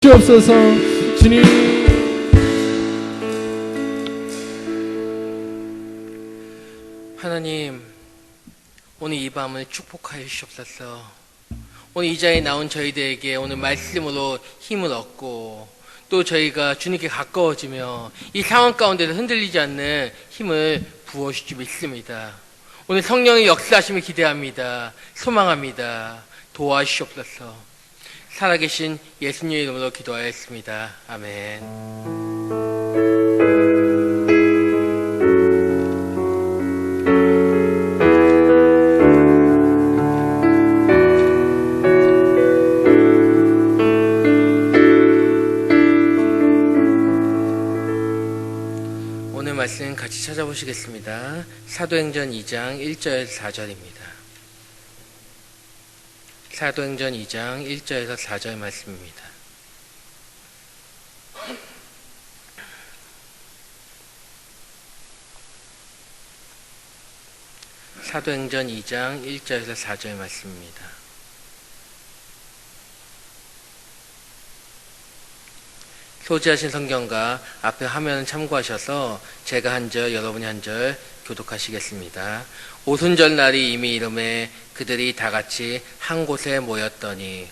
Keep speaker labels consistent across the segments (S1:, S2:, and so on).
S1: 주옵소서. 주님,
S2: 하나님, 오늘 이 밤을 축복하여 주시옵소서. 오늘 이 자리에 나온 저희들에게 오늘 말씀으로 힘을 얻고 또 저희가 주님께 가까워지며 이 상황 가운데서 흔들리지 않는 힘을 부어주시 믿습니다. 오늘 성령의 역사하심을 기대합니다. 소망합니다. 도와주시옵소서. 살아계신 예수님의 이름으로 기도하였습니다. 아멘. 오늘 말씀 같이 찾아보시겠습니다. 사도행전 2장 1절에서 4절입니다. 사도행전 2장 1절에서 4절 말씀입니다. 사도행전 2장 1절에서 4절 말씀입니다. 소지하신 성경과 앞에 화면을 참고하셔서 제가 한 절, 여러분이 한 절 교독하시겠습니다. 오순절 날이 이미 이름에 그들이 다 같이 한 곳에 모였더니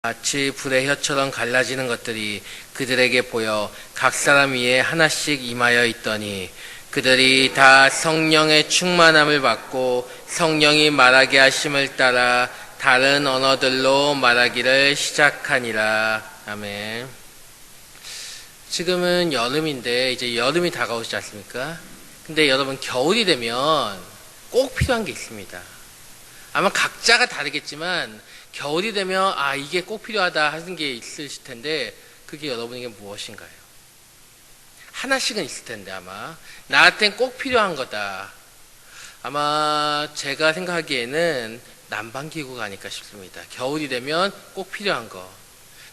S2: 마치 불의 혀처럼 갈라지는 것들이 그들에게 보여 각 사람 위에 하나씩 임하여 있더니 그들이 다 성령의 충만함을 받고 성령이 말하게 하심을 따라 다른 언어들로 말하기를 시작하니라. 아멘. 지금은 여름인데 이제 여름이 다가오지 않습니까? 근데 여러분 겨울이 되면 꼭 필요한 게 있습니다. 아마 각자가 다르겠지만 겨울이 되면 이게 꼭 필요하다 하는 게 있으실 텐데 그게 여러분에게 무엇인가요? 하나씩은 있을 텐데 아마 나한테는 꼭 필요한 거다. 아마 제가 생각하기에는 난방기구가 아닐까 싶습니다. 겨울이 되면 꼭 필요한 거.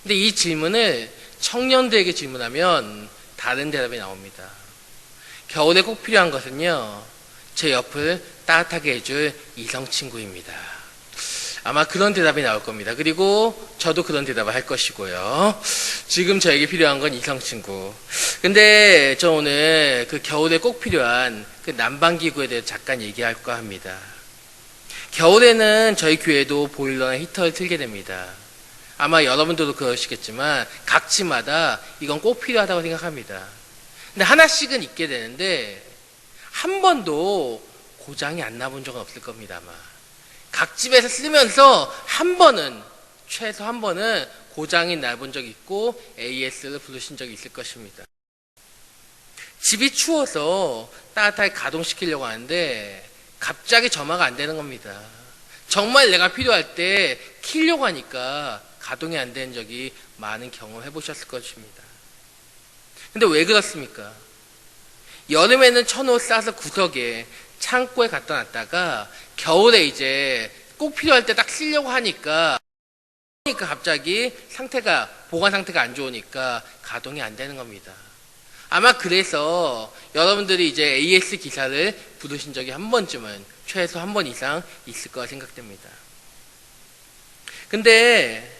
S2: 근데 이 질문을 청년들에게 질문하면 다른 대답이 나옵니다. 겨울에 꼭 필요한 것은요, 제 옆을 따뜻하게 해줄 이성친구입니다. 아마 그런 대답이 나올 겁니다. 그리고 저도 그런 대답을 할 것이고요. 지금 저에게 필요한 건 이성친구. 근데 저 오늘 그 겨울에 꼭 필요한 그 난방기구에 대해서 잠깐 얘기할까 합니다. 겨울에는 저희 교회도 보일러나 히터를 틀게 됩니다. 아마 여러분들도 그러시겠지만 각 집마다 이건 꼭 필요하다고 생각합니다. 근데 하나씩은 있게 되는데 한 번도 고장이 안 나본 적은 없을 겁니다. 아마 각 집에서 쓰면서 최소 한 번은 고장이 나본 적이 있고 AS를 부르신 적이 있을 것입니다. 집이 추워서 따뜻하게 가동시키려고 하는데 갑자기 점화가 안 되는 겁니다. 정말 내가 필요할 때 키려고 하니까 가동이 안 되는 적이 많은 경험해 보셨을 것입니다. 근데 왜 그렇습니까? 여름에는 천옷 싸서 구석에 창고에 갖다 놨다가 겨울에 이제 꼭 필요할 때 딱 쓰려고 하니까 갑자기 보관 상태가 안 좋으니까 가동이 안 되는 겁니다. 아마 그래서 여러분들이 이제 AS 기사를 부르신 적이 한 번쯤은 최소 한 번 이상 있을 거라 생각됩니다. 근데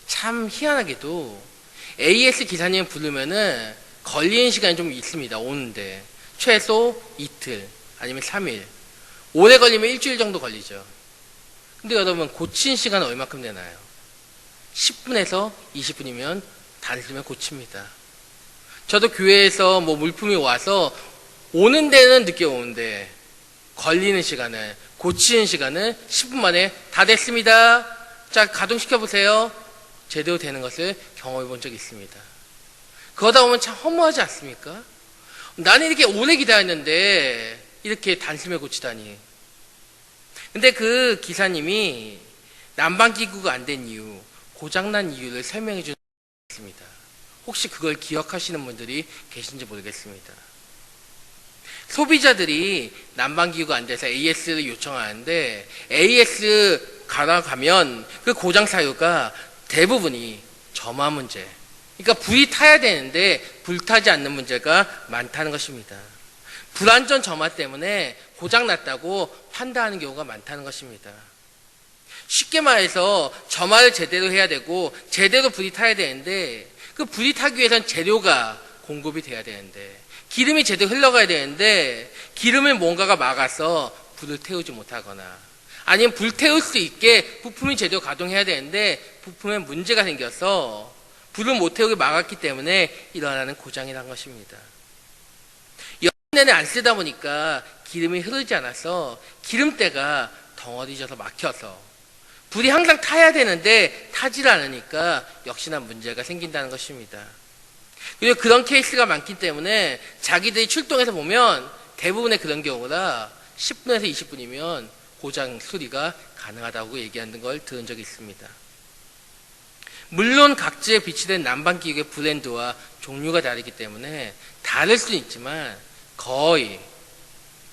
S2: 참 희한하게도 AS 기사님 부르면은 걸리는 시간이 좀 있습니다. 오는데 최소 이틀 아니면 3일, 오래 걸리면 일주일 정도 걸리죠. 근데 여러분 고친 시간은 얼마큼 되나요? 10분에서 20분이면 단숨에 고칩니다. 저도 교회에서 물품이 와서 오는 데는 늦게 오는데 걸리는 시간은, 고치는 시간은 10분 만에 다 됐습니다. 자, 가동시켜 보세요. 제대로 되는 것을 경험해 본 적이 있습니다. 그러다 보면 참 허무하지 않습니까? 나는 이렇게 오래 기다렸는데 이렇게 단숨에 고치다니. 근데 그 기사님이 난방기구가 안 된 이유, 고장난 이유를 설명해 주셨습니다. 혹시 그걸 기억하시는 분들이 계신지 모르겠습니다. 소비자들이 난방기구가 안 돼서 AS를 요청하는데 AS 갈아가면 그 고장 사유가 대부분이 점화 문제, 그러니까 불이 타야 되는데 불타지 않는 문제가 많다는 것입니다. 불완전 점화 때문에 고장났다고 판단하는 경우가 많다는 것입니다. 쉽게 말해서 점화를 제대로 해야 되고 제대로 불이 타야 되는데 그 불이 타기 위해서는 재료가 공급이 돼야 되는데 기름이 제대로 흘러가야 되는데 기름을 뭔가가 막아서 불을 태우지 못하거나 아니면 불 태울 수 있게 부품이 제대로 가동해야 되는데 부품에 문제가 생겨서 불을 못 태우게 막았기 때문에 일어나는 고장이라는 것입니다. 열 내내 안 쓰다 보니까 기름이 흐르지 않아서 기름때가 덩어리져서 막혀서 불이 항상 타야 되는데 타질 않으니까 역시나 문제가 생긴다는 것입니다. 그리고 그런 케이스가 많기 때문에 자기들이 출동해서 보면 대부분의 그런 경우라 10분에서 20분이면 고장 수리가 가능하다고 얘기하는 걸 들은 적이 있습니다. 물론 각지에 비치된 난방기구의 브랜드와 종류가 다르기 때문에 다를 수는 있지만 거의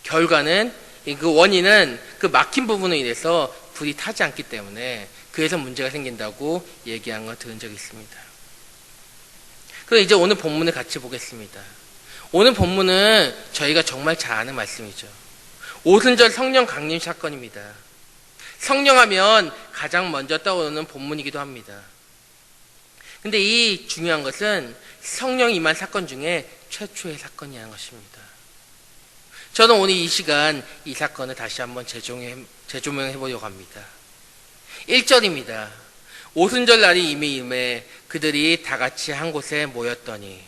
S2: 결과는 그 원인은 그 막힌 부분에 의해서 불이 타지 않기 때문에 그래서 문제가 생긴다고 얘기한 걸 들은 적이 있습니다. 그럼 이제 오늘 본문을 같이 보겠습니다. 오늘 본문은 저희가 정말 잘 아는 말씀이죠. 오순절 성령 강림 사건입니다. 성령하면 가장 먼저 떠오르는 본문이기도 합니다. 근데 이 중요한 것은 성령이 임한 사건 중에 최초의 사건이라는 것입니다. 저는 오늘 이 시간 이 사건을 다시 한번 재조명해 보려고 합니다. 1절입니다. 오순절 날이 이미 임해 그들이 다 같이 한 곳에 모였더니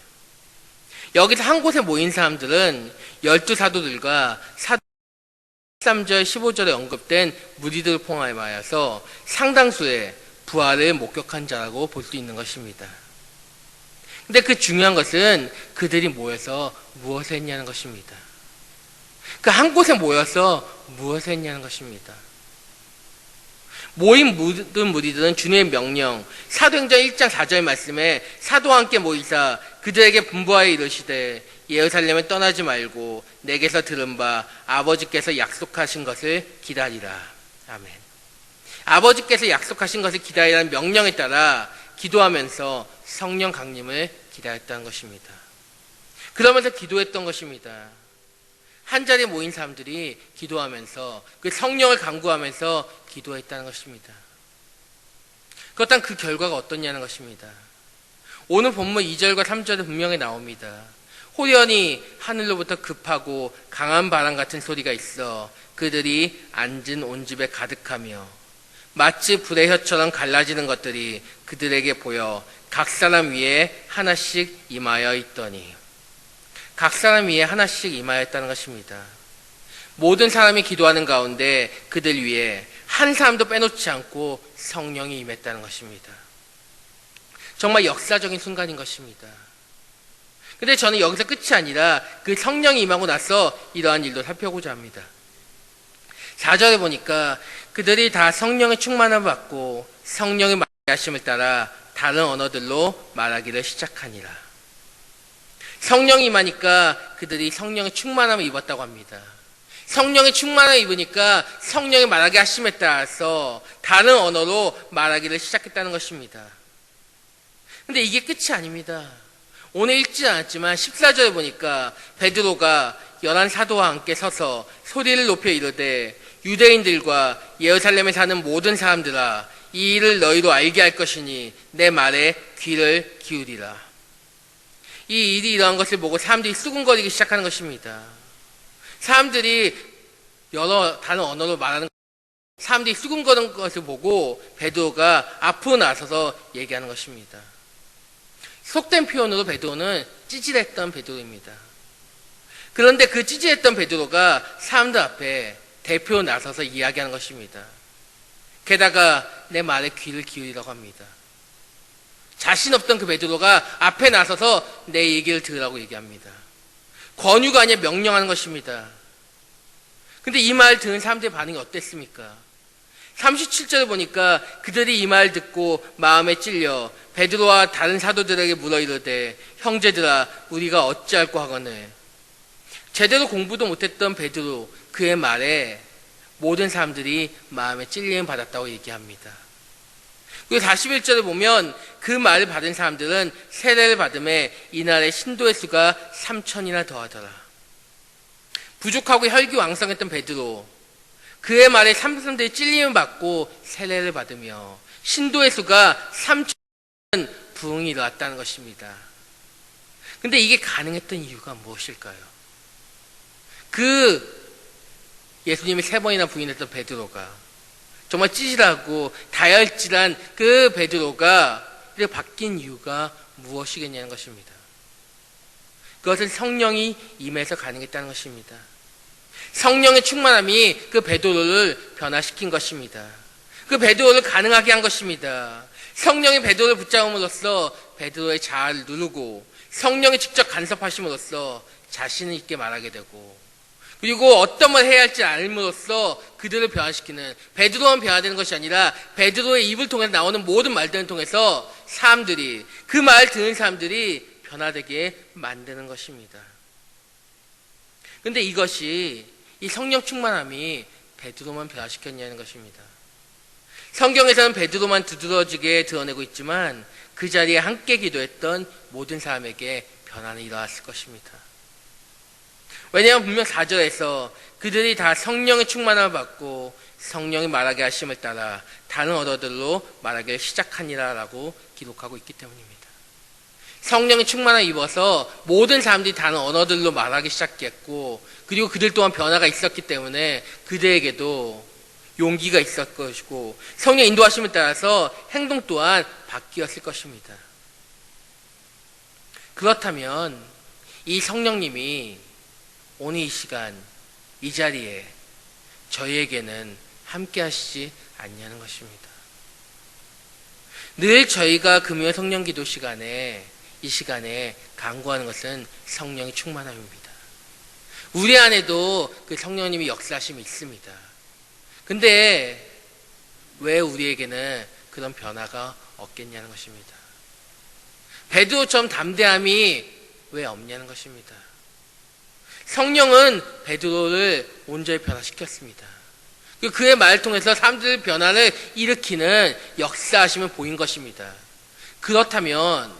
S2: 여기서 한 곳에 모인 사람들은 12사도들과 13절 15절에 언급된 무리들을 포함하여서 상당수의 부활을 목격한 자라고 볼 수 있는 것입니다. 근데 그 중요한 것은 그들이 모여서 무엇을 했냐는 것입니다. 그 한 곳에 모여서 무엇을 했냐는 것입니다. 모인 모든 무리들은 주님의 명령, 사도행전 1장 4절 말씀에 사도와 함께 모이사 그들에게 분부하여 이르시되 예루살렘에 떠나지 말고 내게서 들은 바 아버지께서 약속하신 것을 기다리라. 아멘. 아버지께서 약속하신 것을 기다리라는 명령에 따라 기도하면서 성령 강림을 기다렸다는 것입니다. 그러면서 기도했던 것입니다. 한 자리에 모인 사람들이 기도하면서 그 성령을 간구하면서 기도했다는 것입니다. 그렇다면 그 결과가 어떻냐는 것입니다. 오늘 본문 2절과 3절에 분명히 나옵니다. 호련히 하늘로부터 급하고 강한 바람 같은 소리가 있어 그들이 앉은 온 집에 가득하며 마치 불의 혀처럼 갈라지는 것들이 그들에게 보여 각 사람 위에 하나씩 임하여 있더니 각 사람 위에 하나씩 임하였다는 것입니다. 모든 사람이 기도하는 가운데 그들 위에 한 사람도 빼놓지 않고 성령이 임했다는 것입니다. 정말 역사적인 순간인 것입니다. 근데 저는 여기서 끝이 아니라 그 성령이 임하고 나서 이러한 일도 살펴보자 합니다. 4절에 보니까 그들이 다 성령의 충만함을 받고 성령의 말하심을 따라 다른 언어들로 말하기를 시작하니라. 성령이 임하니까 그들이 성령의 충만함을 입었다고 합니다. 성령의 충만함을 입으니까 성령이 말하게 하심에 따라서 다른 언어로 말하기를 시작했다는 것입니다. 근데 이게 끝이 아닙니다. 오늘 읽지 않았지만 14절에 보니까 베드로가 11사도와 함께 서서 소리를 높여 이르되 유대인들과 예루살렘에 사는 모든 사람들아 이 일을 너희로 알게 할 것이니 내 말에 귀를 기울이라. 이 일이 일어난 것을 보고 사람들이 수군거리기 시작하는 것입니다. 사람들이 여러 다른 언어로 말하는 사람들이 수군거리는 것을 보고 베드로가 앞으로 나서서 얘기하는 것입니다. 속된 표현으로 베드로는 찌질했던 베드로입니다. 그런데 그 찌질했던 베드로가 사람들 앞에 대표로 나서서 이야기하는 것입니다. 게다가 내 말에 귀를 기울이라고 합니다. 자신 없던 그 베드로가 앞에 나서서 내 얘기를 들으라고 얘기합니다. 권유가 아니라 명령하는 것입니다. 근데 이 말 들은 사람들의 반응이 어땠습니까? 37절을 보니까 그들이 이 말 듣고 마음에 찔려 베드로와 다른 사도들에게 물어 이르되 형제들아 우리가 어찌할꼬 하거늘. 제대로 공부도 못했던 베드로 그의 말에 모든 사람들이 마음에 찔림을 받았다고 얘기합니다. 그리고 41절에 보면 그 말을 받은 사람들은 세례를 받음에 이날의 신도의 수가 3,000이나 더하더라. 부족하고 혈기왕성했던 베드로, 그의 말에 삼성들이 찔림을 받고 세례를 받으며 신도의 수가 3천 부흥이 일어났다는 것입니다. 근데 이게 가능했던 이유가 무엇일까요? 그 예수님이 3번이나 부인했던 베드로가, 정말 찌질하고 다혈질한 그 베드로가 이렇게 바뀐 이유가 무엇이겠냐는 것입니다. 그것은 성령이 임해서 가능했다는 것입니다. 성령의 충만함이 그 베드로를 변화시킨 것입니다. 그 베드로를 가능하게 한 것입니다. 성령이 베드로를 붙잡음으로써 베드로의 자아를 누르고 성령이 직접 간섭하심으로써 자신을 있게 말하게 되고, 그리고 어떤 말 해야 할지 알므로써 그들을 변화시키는, 베드로만 변화되는 것이 아니라 베드로의 입을 통해서 나오는 모든 말들을 통해서 사람들이, 그 말 듣는 사람들이 변화되게 만드는 것입니다. 그런데 이것이, 이 성령 충만함이 베드로만 변화시켰냐는 것입니다. 성경에서는 베드로만 두드러지게 드러내고 있지만 그 자리에 함께 기도했던 모든 사람에게 변화는 일어났을 것입니다. 왜냐하면 분명 4절에서 그들이 다 성령의 충만함을 받고 성령이 말하게 하심을 따라 다른 언어들로 말하기를 시작하니라 라고 기록하고 있기 때문입니다. 성령의 충만함을 입어서 모든 사람들이 다른 언어들로 말하기 시작했고, 그리고 그들 또한 변화가 있었기 때문에 그들에게도 용기가 있었을 것이고 성령 인도하심을 따라서 행동 또한 바뀌었을 것입니다. 그렇다면 이 성령님이 오늘 이 시간 이 자리에 저희에게는 함께 하시지 않냐는 것입니다. 늘 저희가 금요일 성령 기도 시간에, 이 시간에 간구하는 것은 성령의 충만함입니다. 우리 안에도 그 성령님이 역사하심이 있습니다. 근데 왜 우리에게는 그런 변화가 없겠냐는 것입니다. 베드로처럼 담대함이 왜 없냐는 것입니다. 성령은 베드로를 온전히 변화시켰습니다. 그의 말을 통해서 사람들의 변화를 일으키는 역사하심을 보인 것입니다. 그렇다면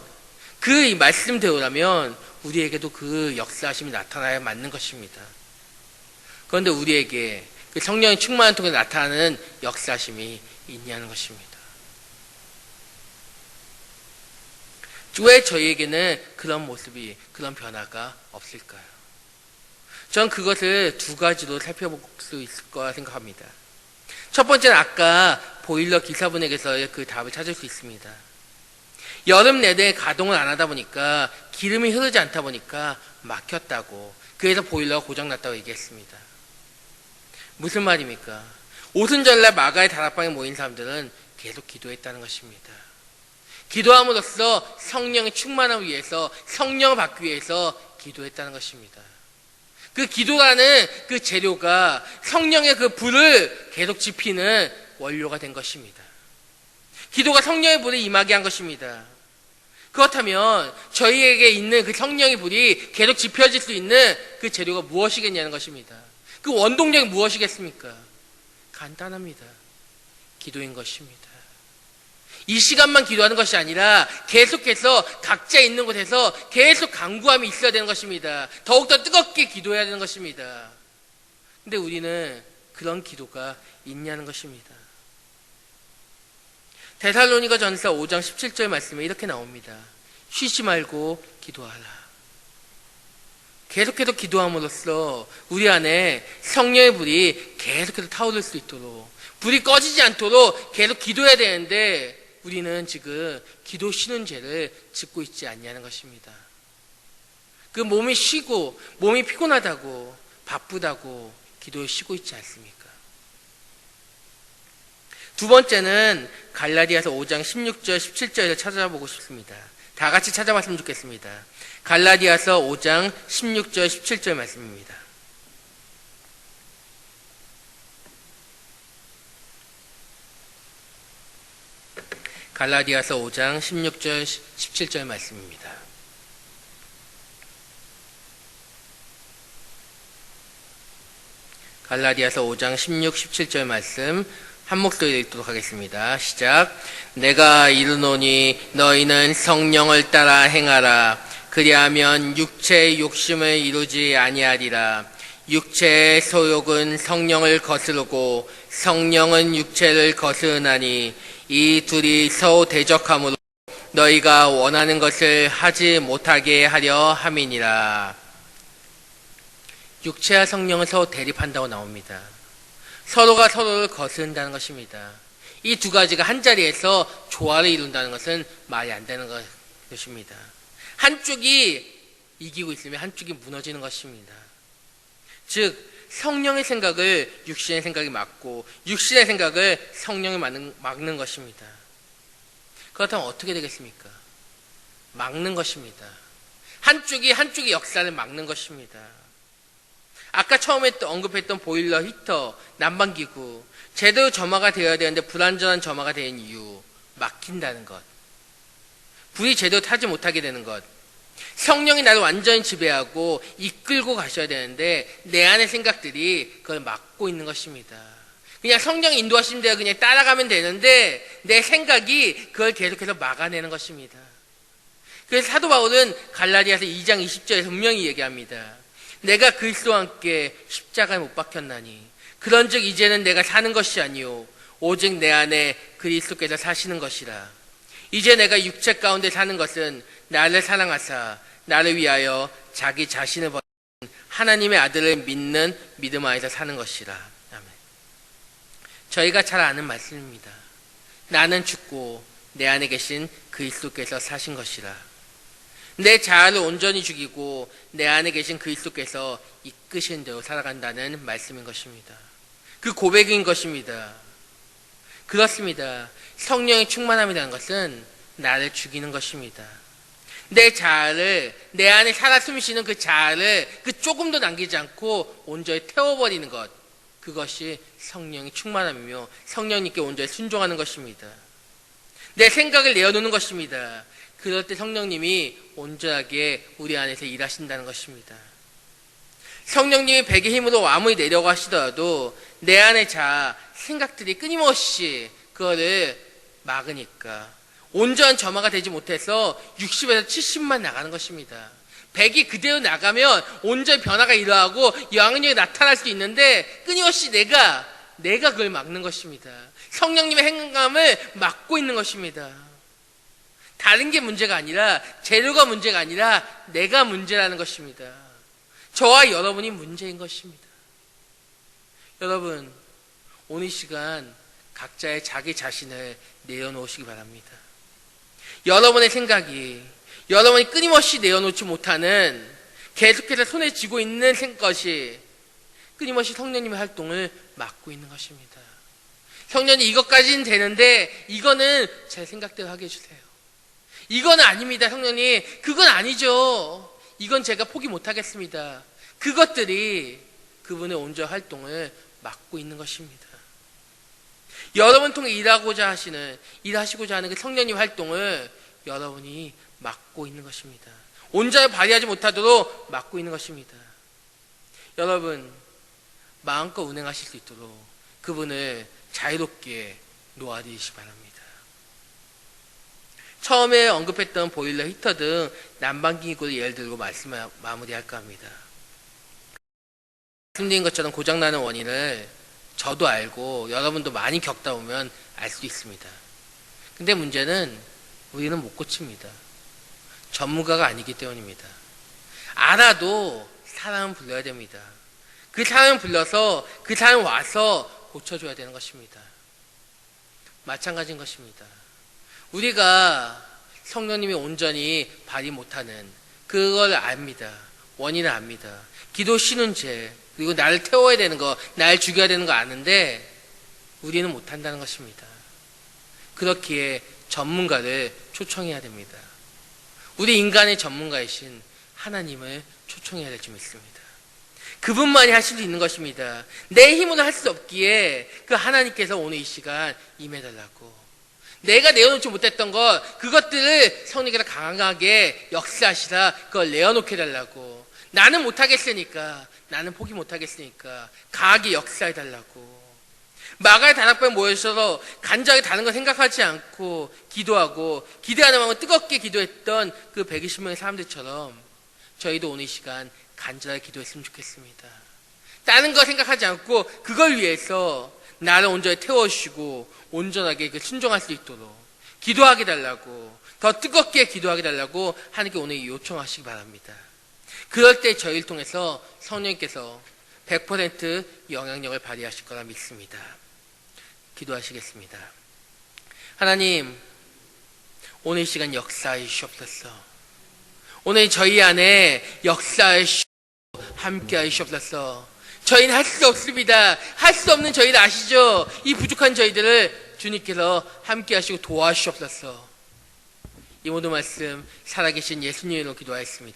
S2: 그 말씀대로라면 우리에게도 그 역사하심이 나타나야 맞는 것입니다. 그런데 우리에게 그 성령의 충만을 통해 나타나는 역사심이 있냐는 것입니다. 왜 저희에게는 그런 모습이, 그런 변화가 없을까요? 전 그것을 두 가지로 살펴볼 수 있을 거라 생각합니다. 첫 번째는 아까 보일러 기사분에게서의 그 답을 찾을 수 있습니다. 여름 내내 가동을 안 하다 보니까 기름이 흐르지 않다 보니까 막혔다고, 그래서 보일러가 고장났다고 얘기했습니다. 무슨 말입니까? 오순절날 마가의 다락방에 모인 사람들은 계속 기도했다는 것입니다. 기도함으로써 성령의 충만함을 위해서, 성령을 받기 위해서 기도했다는 것입니다. 그 기도라는 그 재료가 성령의 그 불을 계속 지피는 원료가 된 것입니다. 기도가 성령의 불을 임하게 한 것입니다. 그렇다면 저희에게 있는 그 성령의 불이 계속 지펴질 수 있는 그 재료가 무엇이겠냐는 것입니다. 그 원동력이 무엇이겠습니까? 간단합니다. 기도인 것입니다. 이 시간만 기도하는 것이 아니라 계속해서 각자 있는 곳에서 계속 간구함이 있어야 되는 것입니다. 더욱더 뜨겁게 기도해야 되는 것입니다. 근데 우리는 그런 기도가 있냐는 것입니다. 데살로니가 전서 5장 17절 말씀에 이렇게 나옵니다. 쉬지 말고 기도하라. 계속해서 기도함으로써 우리 안에 성령의 불이 계속해서 타오를 수 있도록, 불이 꺼지지 않도록 계속 기도해야 되는데 우리는 지금 기도 쉬는 죄를 짓고 있지 않냐는 것입니다. 그 몸이 쉬고 몸이 피곤하다고, 바쁘다고 기도에 쉬고 있지 않습니까? 두 번째는 갈라디아서 5장 16절 17절을 찾아보고 싶습니다. 다 같이 찾아봤으면 좋겠습니다. 갈라디아서 5장 16절 17절 말씀입니다. 갈라디아서 5장 16절 17절 말씀입니다. 갈라디아서 5장 16, 17절 말씀 한 목소리로 읽도록 하겠습니다. 시작. 내가 이르노니 너희는 성령을 따라 행하라. 그리하면 육체의 욕심을 이루지 아니하리라. 육체의 소욕은 성령을 거스르고 성령은 육체를 거스르나니 이 둘이 서로 대적함으로 너희가 원하는 것을 하지 못하게 하려 함이니라. 육체와 성령은 서로 대립한다고 나옵니다. 서로가 서로를 거스른다는 것입니다. 이 두 가지가 한 자리에서 조화를 이룬다는 것은 말이 안 되는 것입니다. 한쪽이 이기고 있으면 한쪽이 무너지는 것입니다. 즉 성령의 생각을 육신의 생각이 막고 육신의 생각을 성령이 막는 것입니다. 그렇다면 어떻게 되겠습니까? 막는 것입니다. 한쪽이 역사를 막는 것입니다. 아까 처음에 언급했던 보일러, 히터, 난방기구 제대로 점화가 되어야 되는데 불완전한 점화가 된 이유, 막힌다는 것. 불이 제대로 타지 못하게 되는 것. 성령이 나를 완전히 지배하고 이끌고 가셔야 되는데 내 안의 생각들이 그걸 막고 있는 것입니다. 그냥 성령이 인도하시는 대로 그냥 따라가면 되는데 내 생각이 그걸 계속해서 막아내는 것입니다. 그래서 사도 바울은 갈라디아서 2장 20절에서 분명히 얘기합니다. 내가 그리스도와 함께 십자가에 못 박혔나니 그런즉 이제는 내가 사는 것이 아니요 오직 내 안에 그리스도께서 사시는 것이라. 이제 내가 육체 가운데 사는 것은 나를 사랑하사 나를 위하여 자기 자신을 버린 하나님의 아들을 믿는 믿음 안에서 사는 것이라. 아멘. 저희가 잘 아는 말씀입니다. 나는 죽고 내 안에 계신 그리스도께서 사신 것이라. 내 자아를 온전히 죽이고 내 안에 계신 그리스도께서 이끄신 대로 살아간다는 말씀인 것입니다. 그 고백인 것입니다. 그렇습니다. 성령의 충만함이라는 것은 나를 죽이는 것입니다. 내 자아를, 내 안에 살아 숨쉬는 그 자아를 그 조금도 남기지 않고 온전히 태워버리는 것, 그것이 성령의 충만함이며 성령님께 온전히 순종하는 것입니다. 내 생각을 내어놓는 것입니다. 그럴 때 성령님이 온전하게 우리 안에서 일하신다는 것입니다. 성령님이 백의 힘으로 아무리 내려고 하시더라도 내 안의 자아, 생각들이 끊임없이 그거를 막으니까 온전한 점화가 되지 못해서 60에서 70만 나가는 것입니다. 100이 그대로 나가면 온전히 변화가 일어나고 영향력이 나타날 수 있는데 끊임없이 내가 그걸 막는 것입니다. 성령님의 행함을 막고 있는 것입니다. 다른 게 문제가 아니라 재료가 문제가 아니라 내가 문제라는 것입니다. 저와 여러분이 문제인 것입니다. 여러분 오늘 시간 각자의 자기 자신을 내어놓으시기 바랍니다. 여러분의 생각이 여러분이 끊임없이 내어놓지 못하는 계속해서 손에 쥐고 있는 것이 끊임없이 성령님의 활동을 막고 있는 것입니다. 성령님 이것까지는 되는데 이거는 제 생각대로 하게 해주세요. 이건 아닙니다. 성령님 그건 아니죠. 이건 제가 포기 못하겠습니다. 그것들이 그분의 온전한 활동을 막고 있는 것입니다. 여러분 통해 일하시고자 하는 그 성령님 활동을 여러분이 막고 있는 것입니다. 온전히 발휘하지 못하도록 막고 있는 것입니다. 여러분 마음껏 운행하실 수 있도록 그분을 자유롭게 놓아주시기 바랍니다. 처음에 언급했던 보일러, 히터 등 난방기구를 예를 들고 말씀을 마무리할까 합니다. 말씀드린 것처럼 고장나는 원인을 저도 알고 여러분도 많이 겪다 보면 알 수 있습니다. 근데 문제는 우리는 못 고칩니다. 전문가가 아니기 때문입니다. 알아도 사람은 불러야 됩니다. 그 사람 불러서 그 사람 와서 고쳐줘야 되는 것입니다. 마찬가지인 것입니다. 우리가 성령님이 온전히 발휘 못하는 그걸 압니다. 원인을 압니다. 기도 쉬는 죄 그리고 나를 태워야 되는 거 나를 죽여야 되는 거 아는데 우리는 못한다는 것입니다. 그렇기에 전문가를 초청해야 됩니다. 우리 인간의 전문가이신 하나님을 초청해야 될 줄 믿습니다. 그분만이 하실 수 있는 것입니다. 내 힘으로 할 수 없기에 그 하나님께서 오늘 이 시간 임해달라고 내가 내어놓지 못했던 것 그것들을 성령께서 강하게 역사하시라 그걸 내어놓게 해달라고 나는 못하겠으니까 나는 포기 못하겠으니까 강하게 역사해달라고 마가의 다락방에 모여서 간절히 다른 거 생각하지 않고 기도하고 기대하는 마음을 뜨겁게 기도했던 그 120명의 사람들처럼 저희도 오늘 이 시간 간절하게 기도했으면 좋겠습니다. 다른 거 생각하지 않고 그걸 위해서 나를 온전히 태워주시고 온전하게 순종할 수 있도록 기도하게 달라고, 더 뜨겁게 기도하게 달라고 하나님께 오늘 요청하시기 바랍니다. 그럴 때 저희를 통해서 성령님께서 100% 영향력을 발휘하실 거라 믿습니다. 기도하시겠습니다. 하나님, 오늘 이 시간 역사해 주시옵소서. 오늘 저희 안에 역사해 주시고 함께 하시옵소서. 저희는 할 수 없습니다. 할 수 없는 저희를 아시죠? 이 부족한 저희들을 주님께서 함께 하시고 도와주시옵소서. 이 모든 말씀 살아계신 예수님으로 기도하였습니다.